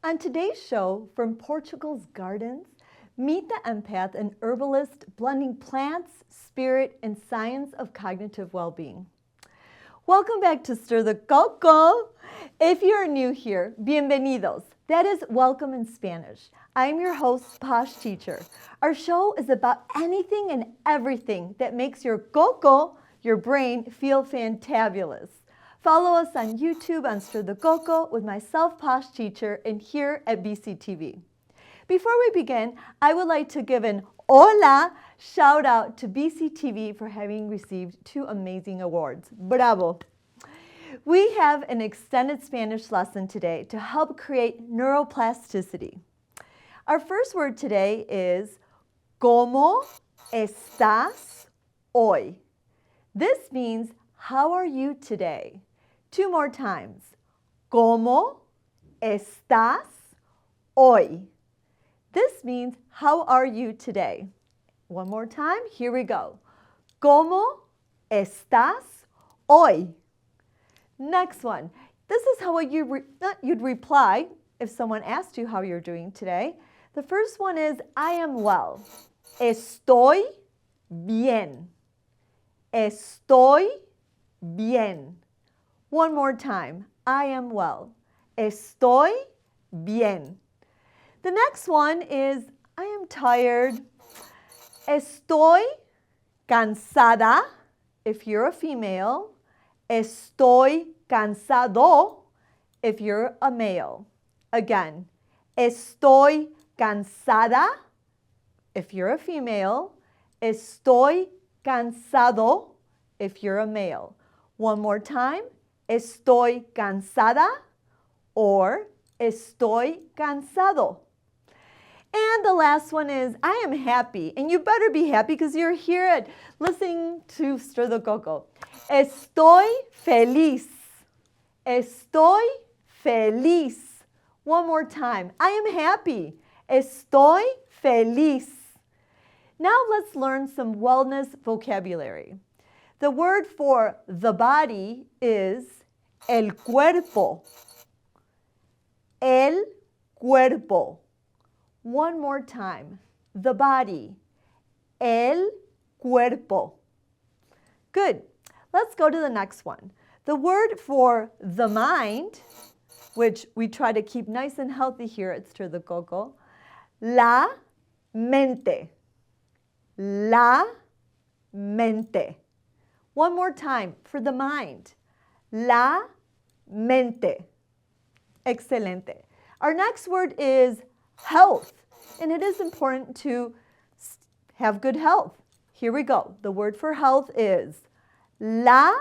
On today's show, from Portugal's gardens, meet the empath, an herbalist blending plants, spirit, and science of cognitive well-being. Welcome back to Stir the Coco. If you're new here, bienvenidos. That is welcome in Spanish. I'm your host, Posh Teacher. Our show is about anything and everything that makes your coco, your brain, feel fantabulous. Follow us on YouTube on Stir the Coco with myself, Posh Teacher, and here at BCTV. Before we begin, I would like to give an Hola Shout Out to BCTV for having received 2 amazing awards. Bravo! We have an extended Spanish lesson today to help create neuroplasticity. Our first word today is ¿Cómo estás hoy? This means, how are you today? 2 more times. ¿Cómo estás hoy? This means, how are you today? One more time. Here we go. ¿Cómo estás hoy? Next one. This is how you'd reply if someone asked you how you're doing today. The first one is, I am well. Estoy bien. Estoy bien. One more time. I am well. Estoy bien. The next one is, I am tired. Estoy cansada, if you're a female. Estoy cansado, if you're a male. Again, estoy cansada, if you're a female. Estoy cansado, if you're a male. One more time. Estoy cansada or estoy cansado. And the last one is, I am happy. And you better be happy because you're here listening to Stir the Coco. Estoy feliz. Estoy feliz. One more time. I am happy. Estoy feliz. Now let's learn some wellness vocabulary. The word for the body is el cuerpo. El cuerpo. One more time. The body. El cuerpo. Good. Let's go to the next one. The word for the mind, which we try to keep nice and healthy here at Stir the Coco. La mente. La mente. One more time for the mind. La mente. Excelente. Our next word is health, and it is important to have good health. Here we go. The word for health is la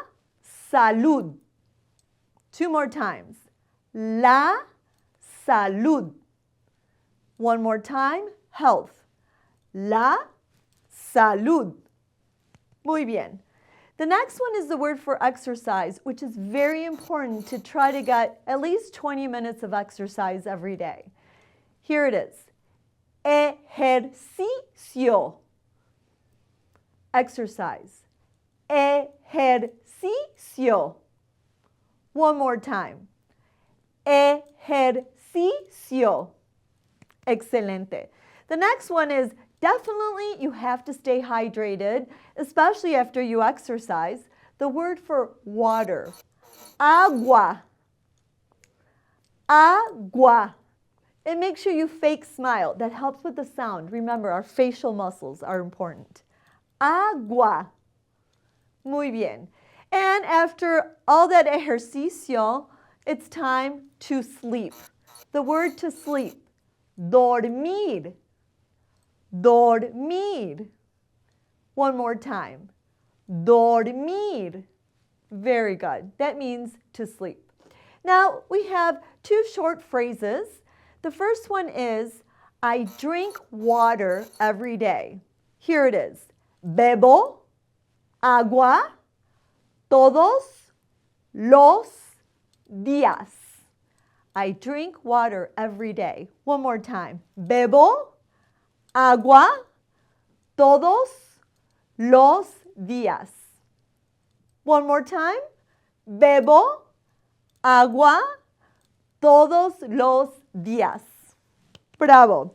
salud. 2 more times. La salud. One more time. Health. La salud. Muy bien. The next one is the word for exercise, which is very important to try to get at least 20 minutes of exercise every day. Here it is. Ejercicio. Exercise. Ejercicio. One more time. Ejercicio. Excelente. The next one is, definitely you have to stay hydrated, especially after you exercise. The word for water. Agua. Agua. And make sure you fake smile. That helps with the sound. Remember, our facial muscles are important. Agua. Muy bien. And after all that ejercicio, it's time to sleep. The word to sleep. Dormir. Dormir. One more time. Dormir. Very good. That means to sleep. Now we have 2 short phrases. The first one is, I drink water every day. Here it is. Bebo agua todos los días. I drink water every day. One more time. Bebo agua todos los días. One more time. Bebo agua todos los días. Bravo.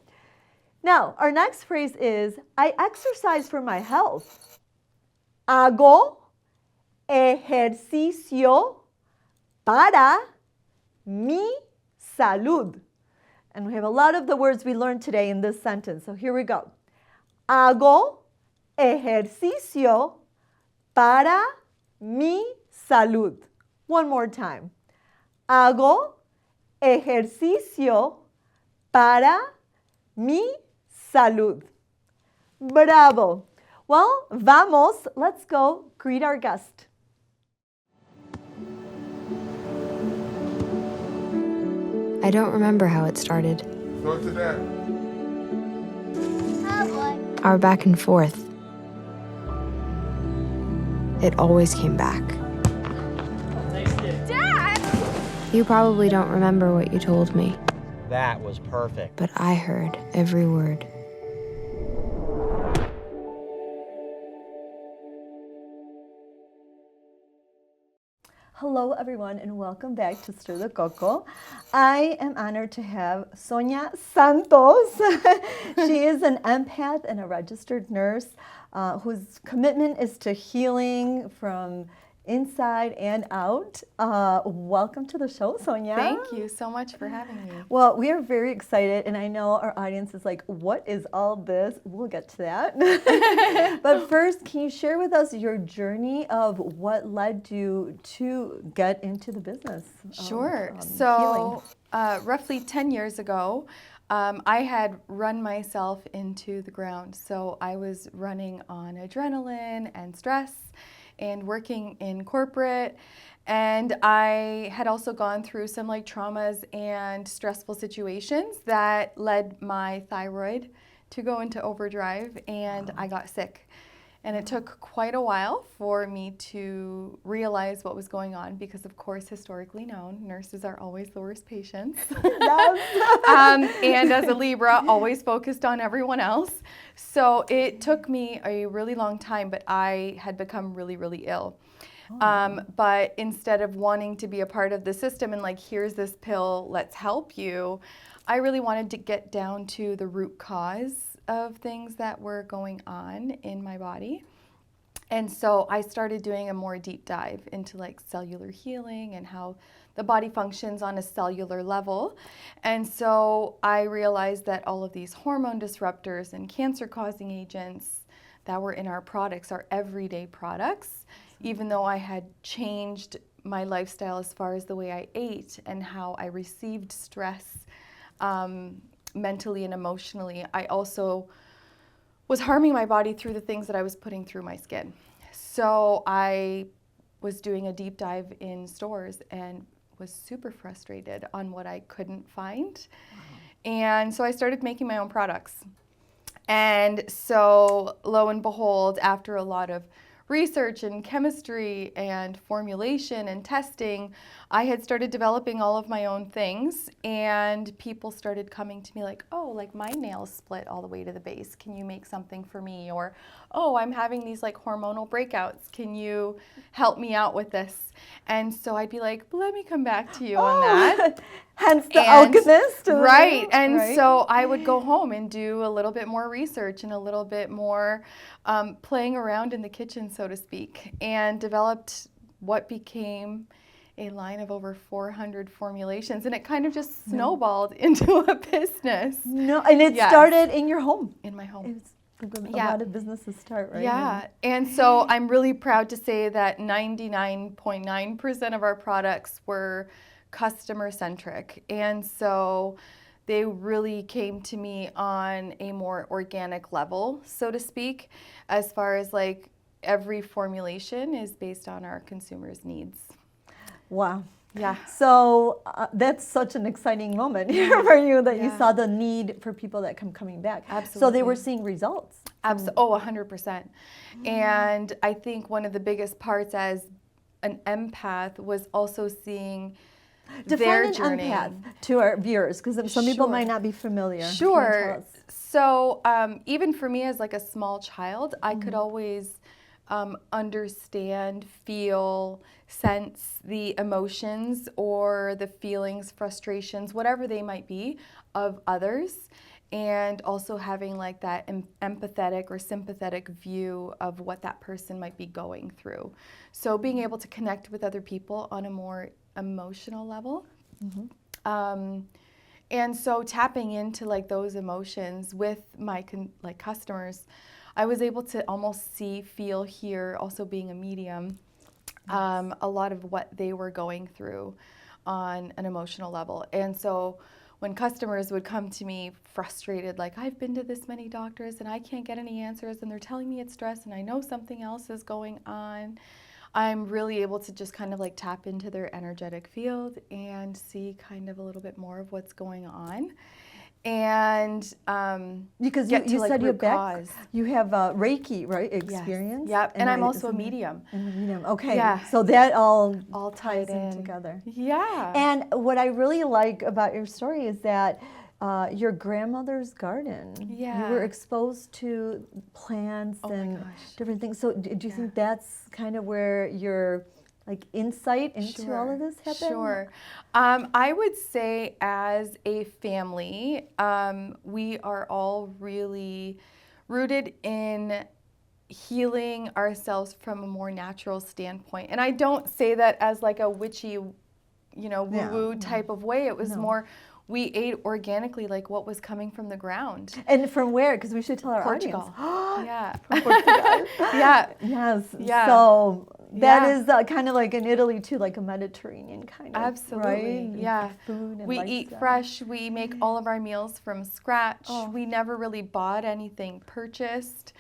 Now, our next phrase is, I exercise for my health. Hago ejercicio para mi salud. And we have a lot of the words we learned today in this sentence. So here we go. Hago ejercicio para mi salud. One more time. Hago ejercicio para mi salud. Bravo. Well, vamos. Let's go greet our guest. I don't remember how it started. Go to that. Oh boy. Our back and forth. It always came back. Dad! You probably don't remember what you told me, That was perfect. but I heard every word. Hello, everyone, and welcome back to Stir the Coco. I am honored to have Sonia Santos. She is an empath and a registered nurse whose commitment is to healing from inside and out. Welcome to the show, Sonia. Thank you so much for having me. Well, we are very excited, and I know our audience is like, what is all this? We'll get to that. But first, can you share with us your journey of what led you to get into the business? Sure. Healing? Roughly 10 years ago, I had run myself into the ground. So I was running on adrenaline and stress and working in corporate. And I had also gone through some like traumas and stressful situations that led my thyroid to go into overdrive, and I got sick. And it took quite a while for me to realize what was going on because, of course, historically known, nurses are always the worst patients. And as a Libra, always focused on everyone else. So it took me a really long time, but I had become really, really ill. But instead of wanting to be a part of the system and like, here's this pill, let's help you, I really wanted to get down to the root cause of things that were going on in my body. And so I started doing a more deep dive into like cellular healing and how the body functions on a cellular level. And so I realized that all of these hormone disruptors and cancer-causing agents that were in our products are everyday products, even though I had changed my lifestyle as far as the way I ate and how I received stress mentally and emotionally. I also was harming my body through the things that I was putting through my skin. So I was doing a deep dive in stores and was super frustrated on what I couldn't find. And so I started making my own products. And so lo and behold, after a lot of research and chemistry and formulation and testing, I had started developing all of my own things, and people started coming to me like, oh, like my nails split all the way to the base. Can you make something for me? Or, oh, I'm having these like hormonal breakouts. Can you help me out with this? And so I'd be like, let me come back to you on that. Hence the Alchemist. Right. And so I would go home and do a little bit more research and a little bit more playing around in the kitchen, so to speak, and developed what became a line of over 400 formulations. And it kind of just snowballed into a business. No, and it started in your home. In my home. It's a lot of businesses start, right? Yeah, and so I'm really proud to say that 99.9% of our products were customer-centric. And so they really came to me on a more organic level, so to speak, as far as like every formulation is based on our consumers' needs. Wow. Yeah. So that's such an exciting moment here for you that you saw the need for people that come coming back. Absolutely. So they were seeing results. Oh, 100%. And I think one of the biggest parts as an empath was also seeing their journey. Define an empath to our viewers, because some people might not be familiar. Sure. So even for me as like a small child, I could always understand, feel, sense the emotions or the feelings, frustrations, whatever they might be, of others, and also having like that empathetic or sympathetic view of what that person might be going through. So being able to connect with other people on a more emotional level. And so tapping into like those emotions with my customers, I was able to almost see, feel, hear, also being a medium, a lot of what they were going through on an emotional level. And so when customers would come to me frustrated, like, I've been to this many doctors and I can't get any answers and they're telling me it's stress and I know something else is going on, I'm really able to just kind of like tap into their energetic field and see kind of a little bit more of what's going on. And because get you to, like, said you root cause. you have Reiki, right? Experience. Yep. And I'm also a isn't it- medium. And a medium. Okay. Yeah. So that all Tied ties in in together. Yeah. And what I really like about your story is that your grandmother's garden. Yeah. You were exposed to plants Oh my and gosh. different things. So do you think that's kind of where your like insight into all of this happened? Sure. I would say as a family, we are all really rooted in healing ourselves from a more natural standpoint. And I don't say that as like a witchy, woo-woo type of way. It was more, we ate organically, like what was coming from the ground. And from where? Because we should tell our Portugal. audience. Yeah. From Portugal. Yeah. Yes. Yeah. So that Yeah. is kind of like in Italy too, like a Mediterranean kind of. Absolutely. Right? Yeah. Food and We eat lifestyle. fresh. We make all of our meals from scratch. Oh. We never really bought anything purchased.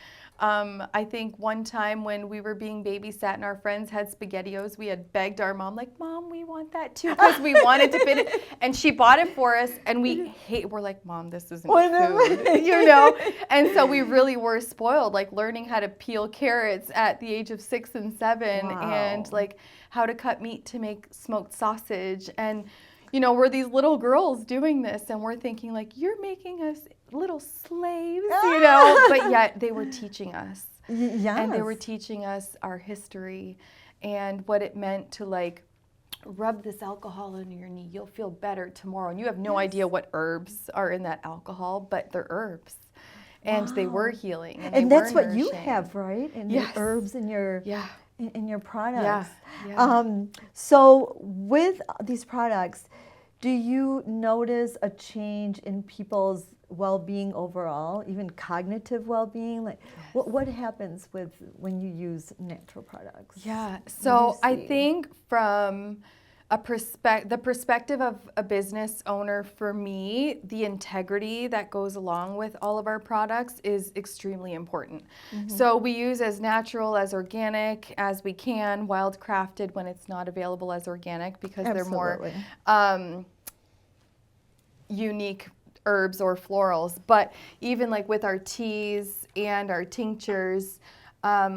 I think one time when we were being babysat and our friends had SpaghettiOs, we had begged our mom, like, Mom, we want that too, because we wanted to fit it. And she bought it for us, and we're like, Mom, this isn't food, And so we really were spoiled, like learning how to peel carrots at the age of 6 and 7, and like how to cut meat to make smoked sausage. And we're these little girls doing this, and we're thinking like, you're making us little slaves, but yet they were teaching us. Yes. And they were teaching us our history and what it meant to like rub this alcohol into your knee. You'll feel better tomorrow. And you have no idea what herbs are in that alcohol, but they're herbs. And they were healing. And that's were what you nourishing. have, right? And your herbs in your in your products. Yeah. So with these products, do you notice a change in people's well-being overall, even cognitive well-being? Like, what happens when you use natural products? Yeah. So I think from the perspective of a business owner, for me, the integrity that goes along with all of our products is extremely important. So we use as natural, as organic as we can, wild crafted when it's not available as organic, because they're more unique herbs or florals. But even like with our teas and our tinctures,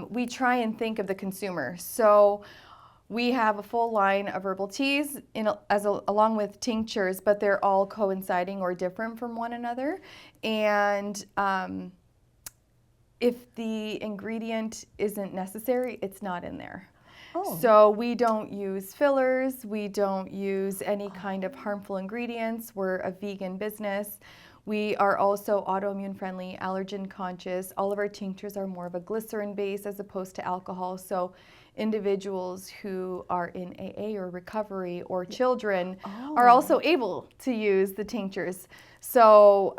we try and think of the consumer. So we have a full line of herbal teas along with tinctures, but they're all coinciding or different from one another. And if the ingredient isn't necessary, it's not in there. So we don't use fillers, we don't use any kind of harmful ingredients. We're a vegan business. We are also autoimmune friendly, allergen conscious. All of our tinctures are more of a glycerin base as opposed to alcohol. So individuals who are in AA or recovery or children are also able to use the tinctures. So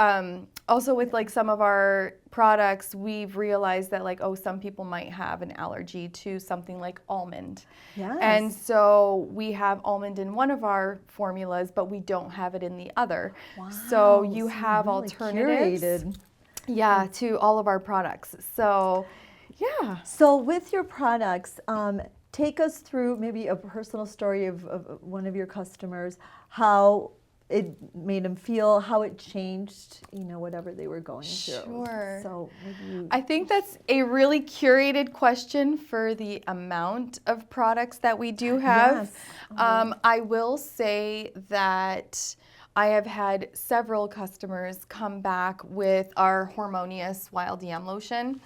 also with like some of our products, we've realized that like, some people might have an allergy to something like almond. Yes. And so we have almond in one of our formulas, but we don't have it in the other. So you have really alternatives. Curated. To all of our products. So yeah. So with your products, take us through maybe a personal story of one of your customers, how it made them feel, how it changed, whatever they were going through. Sure. So maybe I think that's a really curated question for the amount of products that we do have. Yes. I will say that I have had several customers come back with our Harmonious Wild Yam Lotion.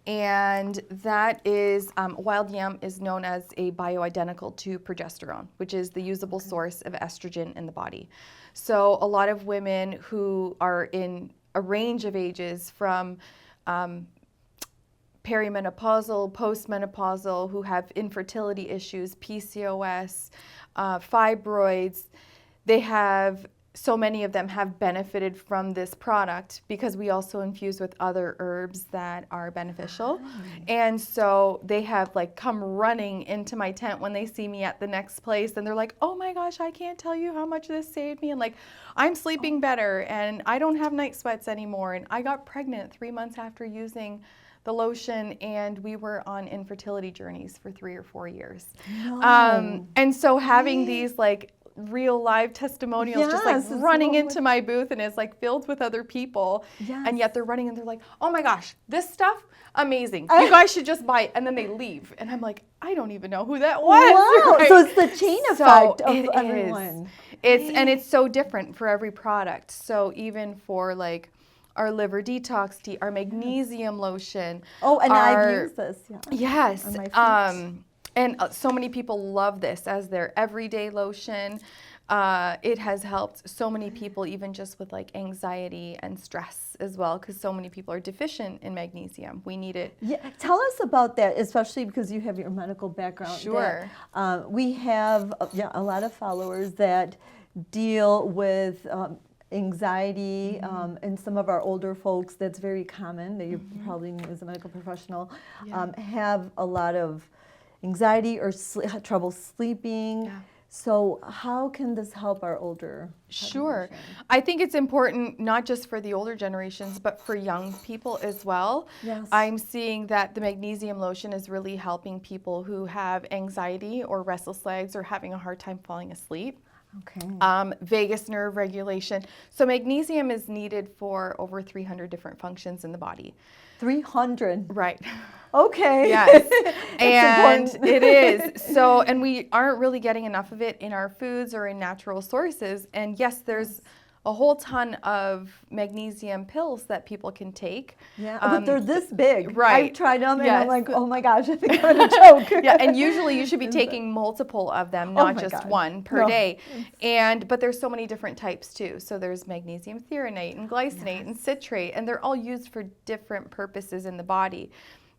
And that is, wild yam is known as a bioidentical to progesterone, which is the usable source of estrogen in the body. So a lot of women who are in a range of ages from perimenopausal, postmenopausal, who have infertility issues, PCOS, fibroids, so many of them have benefited from this product because we also infuse with other herbs that are beneficial. And so they have like come running into my tent when they see me at the next place, and they're like, oh my gosh, I can't tell you how much this saved me. And like, I'm sleeping better and I don't have night sweats anymore. And I got pregnant 3 months after using the lotion, and we were on infertility journeys for 3 or 4 years. And so having these like real live testimonials just like running into my booth, and it's like filled with other people, and yet they're running and they're like, oh my gosh, this stuff, amazing, you guys should just buy it, and then they leave, and I'm like, I don't even know who that was. Wow. Right? So it's the chain effect of everyone. And it's so different for every product. So even for like our liver detox tea, our magnesium lotion. Oh, and I've used this. Yes. On my feet. And so many people love this as their everyday lotion. It has helped so many people, even just with like anxiety and stress as well, because so many people are deficient in magnesium. We need it. Yeah, tell us about that, especially because you have your medical background. Sure. We have a lot of followers that deal with anxiety, and some of our older folks, that's very common, that you probably knew as a medical professional, have a lot of anxiety or trouble sleeping. So how can this help our older Sure. population? I think it's important not just for the older generations, but for young people as well. Yes. I'm seeing that the magnesium lotion is really helping people who have anxiety or restless legs or having a hard time falling asleep. Okay. Vagus nerve regulation. So magnesium is needed for over 300 different functions in the body. 300. Right. Okay. Yes. And important. it is. So, and we aren't really getting enough of it in our foods or in natural sources. And yes, there's a whole ton of magnesium pills that people can take. Yeah, but they're this big. Right. I've tried them, and Yes. I'm like, oh my gosh, I think I'm going to choke. Yeah, and usually you should be taking multiple of them, not my just God. one per No. day. But there's so many different types too. So there's magnesium threonate and glycinate and citrate, and they're all used for different purposes in the body.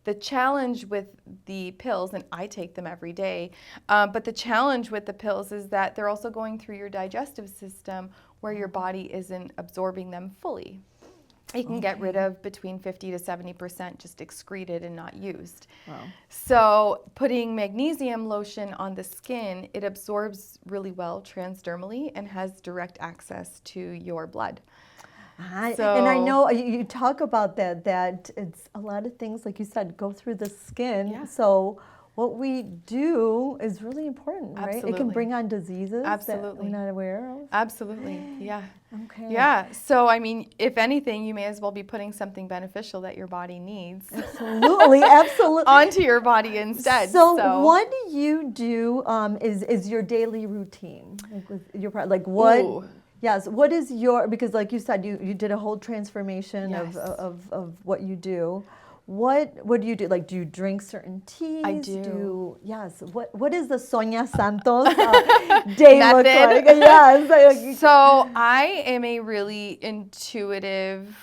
The challenge with the pills, and I take them every day, but the challenge with the pills is that they're also going through your digestive system where your body isn't absorbing them fully. You can get rid of between 50 to 70% just excreted and not used. Wow. So putting magnesium lotion on the skin, it absorbs really well transdermally and has direct access to your blood. And I know you talk about that it's a lot of things, like you said, go through the skin. Yeah. So what we do is really important, right? It can Absolutely. bring on diseases that Absolutely. we're not aware of. Absolutely, yeah. Okay. Yeah, so I mean, if anything, you may as well be putting something beneficial that your body needs Absolutely, absolutely. onto your body instead. So what do you do is your daily routine? Like with your like what? Ooh. Yes, what is your, because like you said, you did a whole transformation Yes. of what you do. What do you do? Like, do you drink certain teas? I do. Yes. What is the Sonia Santos day look Method. like? Yes. So I am a really intuitive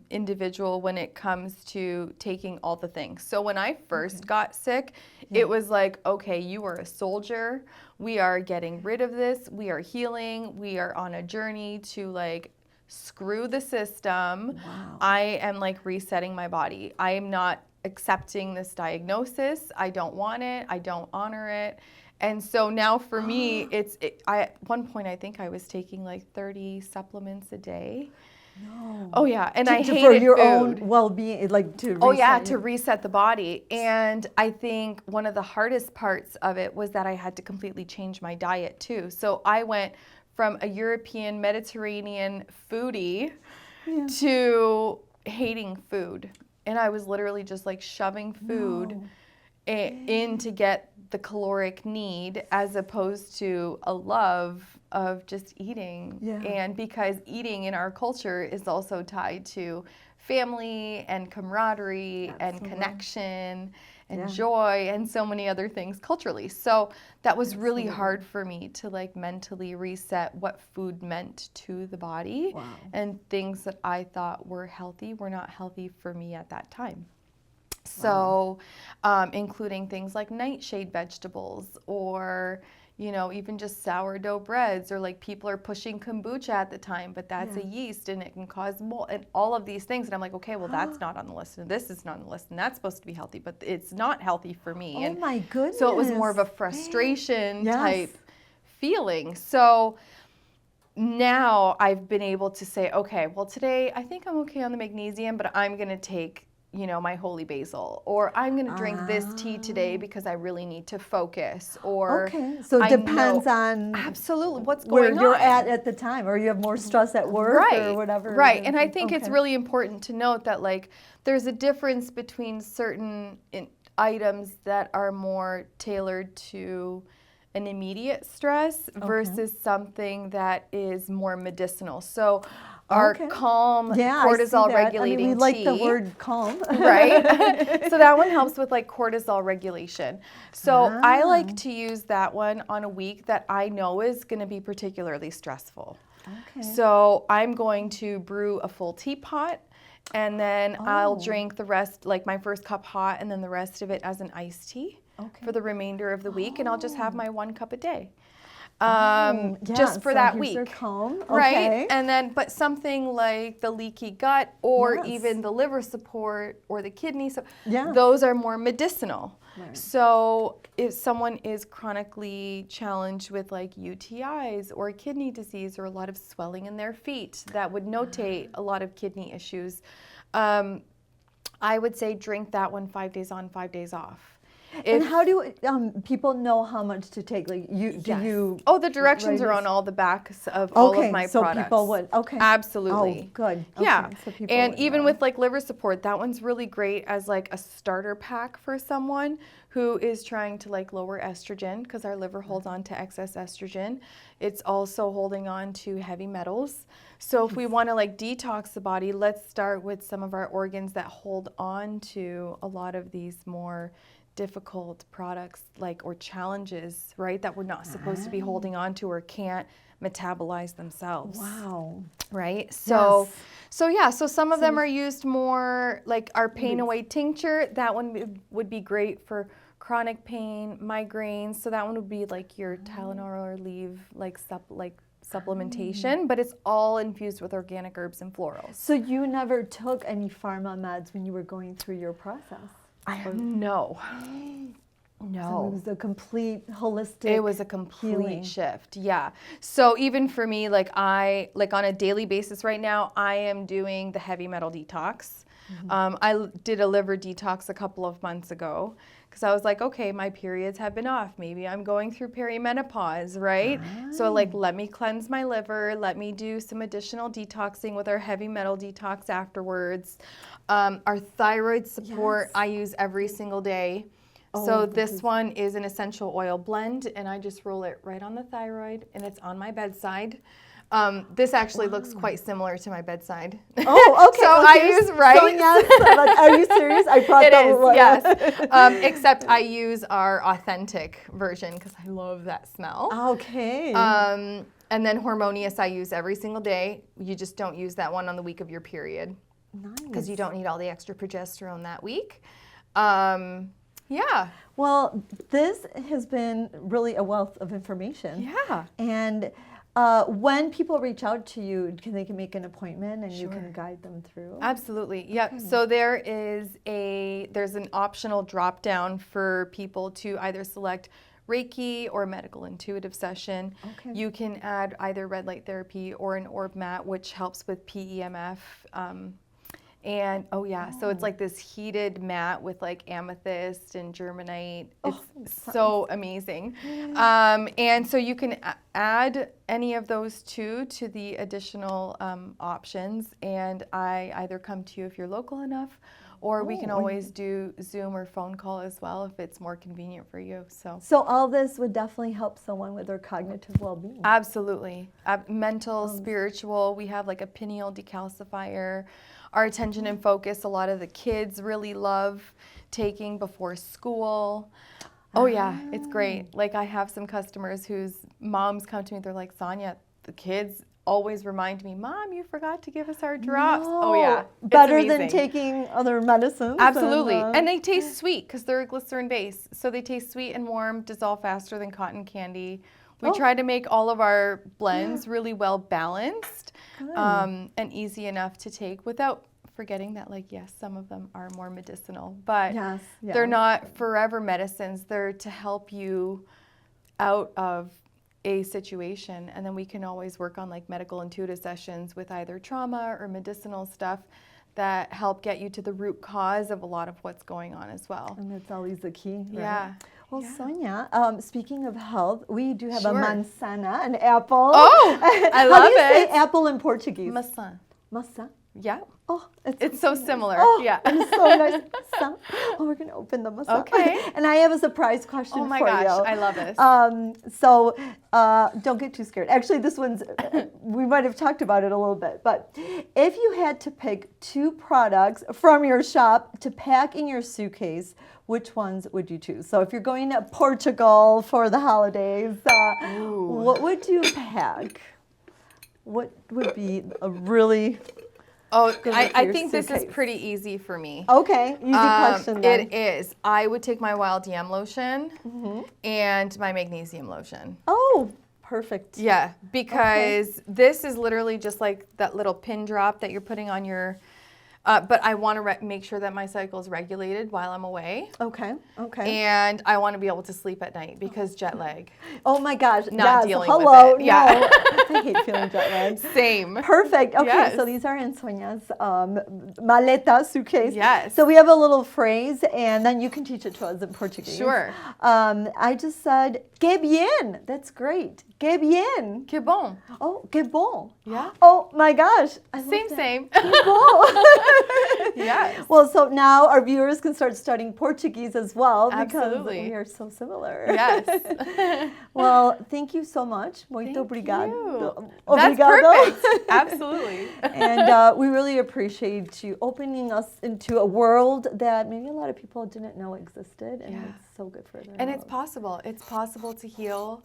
individual when it comes to taking all the things. So when I first got sick, it was like, okay, you are a soldier. We are getting rid of this. We are healing. We are on a journey to like screw the system. Wow. I am like resetting my body. I am not accepting this diagnosis. I don't want it. I don't honor it. And so now for me, at one point, I think I was taking like 30 supplements a day. No. Oh yeah, and I hated for your food. own well-being, like to. Oh yeah, reset to you. reset the body. And I think one of the hardest parts of it was that I had to completely change my diet too. So I went from a European Mediterranean foodie to hating food. And I was literally just like shoving food in to get the caloric need as opposed to a love of just eating. Yeah. And because eating in our culture is also tied to family and camaraderie and connection and joy and so many other things culturally. So that was really hard for me to like mentally reset what food meant to the body. And things that I thought were healthy were not healthy for me at that time. So including things like nightshade vegetables, or even just sourdough breads, or like people are pushing kombucha at the time, but that's a yeast and it can cause mold and all of these things. And I'm like, okay, well, that's not on the list, and this is not on the list, and that's supposed to be healthy, but it's not healthy for me. Oh my goodness. So it was more of a frustration type feeling. So now I've been able to say, okay, well, today I think I'm okay on the magnesium, but I'm going to take my holy basil, or I'm going to drink this tea today because I really need to focus, or so it depends on absolutely what's going on, where you're at the time, or you have more stress at work or whatever. And I think it's really important to note that like there's a difference between certain items that are more tailored to an immediate stress versus something that is more medicinal. So our calm cortisol regulating we like the word calm. Right? So that one helps with like cortisol regulation. So I like to use that one on a week that I know is going to be particularly stressful. So I'm going to brew a full teapot, and then I'll drink the rest, like my first cup hot, and then the rest of it as an iced tea for the remainder of the week, and I'll just have my 1 cup a day. Just for that week, right? And then, but something like the leaky gut, or even the liver support, or the kidney, those are more medicinal. So if someone is chronically challenged with like UTIs or kidney disease, or a lot of swelling in their feet, that would notate a lot of kidney issues, I would say drink that one 5 days on, 5 days off. And how do people know how much to take? Like you? Oh, the directions are on all the backs of all of my products. So people would. Absolutely. Oh, good. Yeah. So people and even with like liver support, that one's really great as like a starter pack for someone who is trying to like lower estrogen, because our liver holds on to excess estrogen. It's also holding on to heavy metals. So if we want to like detox the body, let's start with some of our organs that hold on to a lot of these more difficult products, like, or challenges, right, that we're not supposed to be holding on to, or can't metabolize themselves. Right? So so some of them are used more, like our pain away tincture. That one would be great for chronic pain, migraines. So that one would be like your Tylenol or Aleve, like supplementation, but it's all infused with organic herbs and florals. So you never took any pharma meds when you were going through your process? No. So it was a complete holistic It was a complete healing. shift, yeah. So even for me, like on a daily basis right now, I am doing the heavy metal detox. I did a liver detox a couple of months ago, because I was like, okay, my periods have been off. Maybe I'm going through perimenopause, right? So like, let me cleanse my liver. Let me do some additional detoxing with our heavy metal detox afterwards. Our thyroid support, I use every single day. So this one is an essential oil blend, and I just roll it right on the thyroid, and it's on my bedside. This actually looks quite similar to my bedside. Oh, okay. So I use rice. Sonia, are you serious? I brought it that. Is, yes. Except I use our authentic version, because I love that smell. Okay. And then Hormonius I use every single day. You just don't use that one on the week of your period. Nice. Because you don't need all the extra progesterone that week. Well, this has been really a wealth of information. Yeah. And when people reach out to you, they can make an appointment and you can guide them through? Absolutely. Yep. Okay. So there's an optional drop down for people to either select Reiki or medical intuitive session. Okay. You can add either red light therapy or an orb mat, which helps with PEMF. So it's like this heated mat with like amethyst and germanite. It's so amazing. And so you can add any of those two to the additional options, and I either come to you if you're local enough, or we can always do Zoom or phone call as well if it's more convenient for you. So all this would definitely help someone with their cognitive well-being. Absolutely. Mental, spiritual. We have like a pineal decalcifier. our attention and focus. A lot of the kids really love taking before school. Oh yeah, it's great. Like I have some customers whose moms come to me, they're like, Sonia, the kids always remind me, Mom, you forgot to give us our drops. Oh yeah, it's better amazing. than taking other medicines. Absolutely. And they taste sweet because they're glycerin based. So they taste sweet and warm, dissolve faster than cotton candy. We try to make all of our blends really well balanced and easy enough to take without forgetting that, like, yes, some of them are more medicinal, but they're not forever medicines. They're to help you out of a situation, and then we can always work on like medical intuitive sessions with either trauma or medicinal stuff that help get you to the root cause of a lot of what's going on as well. And that's always the key, right? Yeah. Well, Sonia, speaking of health, we do have a manzana, an apple. Oh, I love How do you say it. apple in Portuguese? Maçã. Maçã. Yeah. Oh, It's so similar. Oh, Yeah. It's so nice. Oh, we're going to open the maçã. Okay. And I have a surprise question for you. Oh my gosh, I love this. So don't get too scared. Actually, this one's, we might have talked about it a little bit, but if you had to pick 2 products from your shop to pack in your suitcase, which ones would you choose? So if you're going to Portugal for the holidays, what would you pack? What would be a really... I think this is pretty easy for me. Okay, easy question then. It is. I would take my wild yam lotion and my magnesium lotion. Oh, perfect. Yeah, because this is literally just like that little pin drop that you're putting on your, but I want to make sure that my cycle is regulated while I'm away. Okay. And I want to be able to sleep at night because jet lag. Oh my gosh. Not dealing with it. Yeah. No. I hate feeling jet lag. Same. Perfect. Okay, Yes. so these are in Sonia's maleta suitcase. Yes. So we have a little phrase, and then you can teach it to us in Portuguese. Sure. I just said, que bien. That's great. Que bien. Que bon. Oh, que bon. Yeah. Oh my gosh. I love that. Same. Que bon. Yes. Well, so now our viewers can start studying Portuguese as well because Absolutely. we are so similar. Yes. Well, thank you so much. Muito Thank obrigado. you. That's Obrigado. perfect. Absolutely. And we really appreciate you opening us into a world that maybe a lot of people didn't know existed, and it's so good for them. And it's possible. It's possible to heal.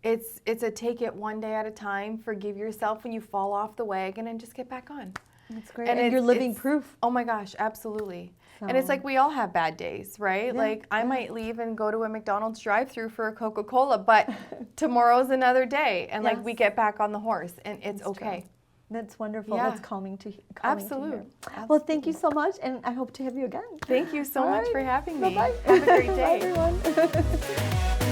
It's a take it one day at a time. Forgive yourself when you fall off the wagon and just get back on. That's great. And you're living proof. Oh my gosh, absolutely. And it's like we all have bad days, right? Yeah, like I might leave and go to a McDonald's drive-through for a Coca-Cola, but tomorrow's another day, and like we get back on the horse, and it's okay. True. That's wonderful. Yeah. That's calming to hear. Absolutely. Well, thank you so much, and I hope to have you again. Thank you so much for having me. Bye-bye. Have a great day. Bye, everyone.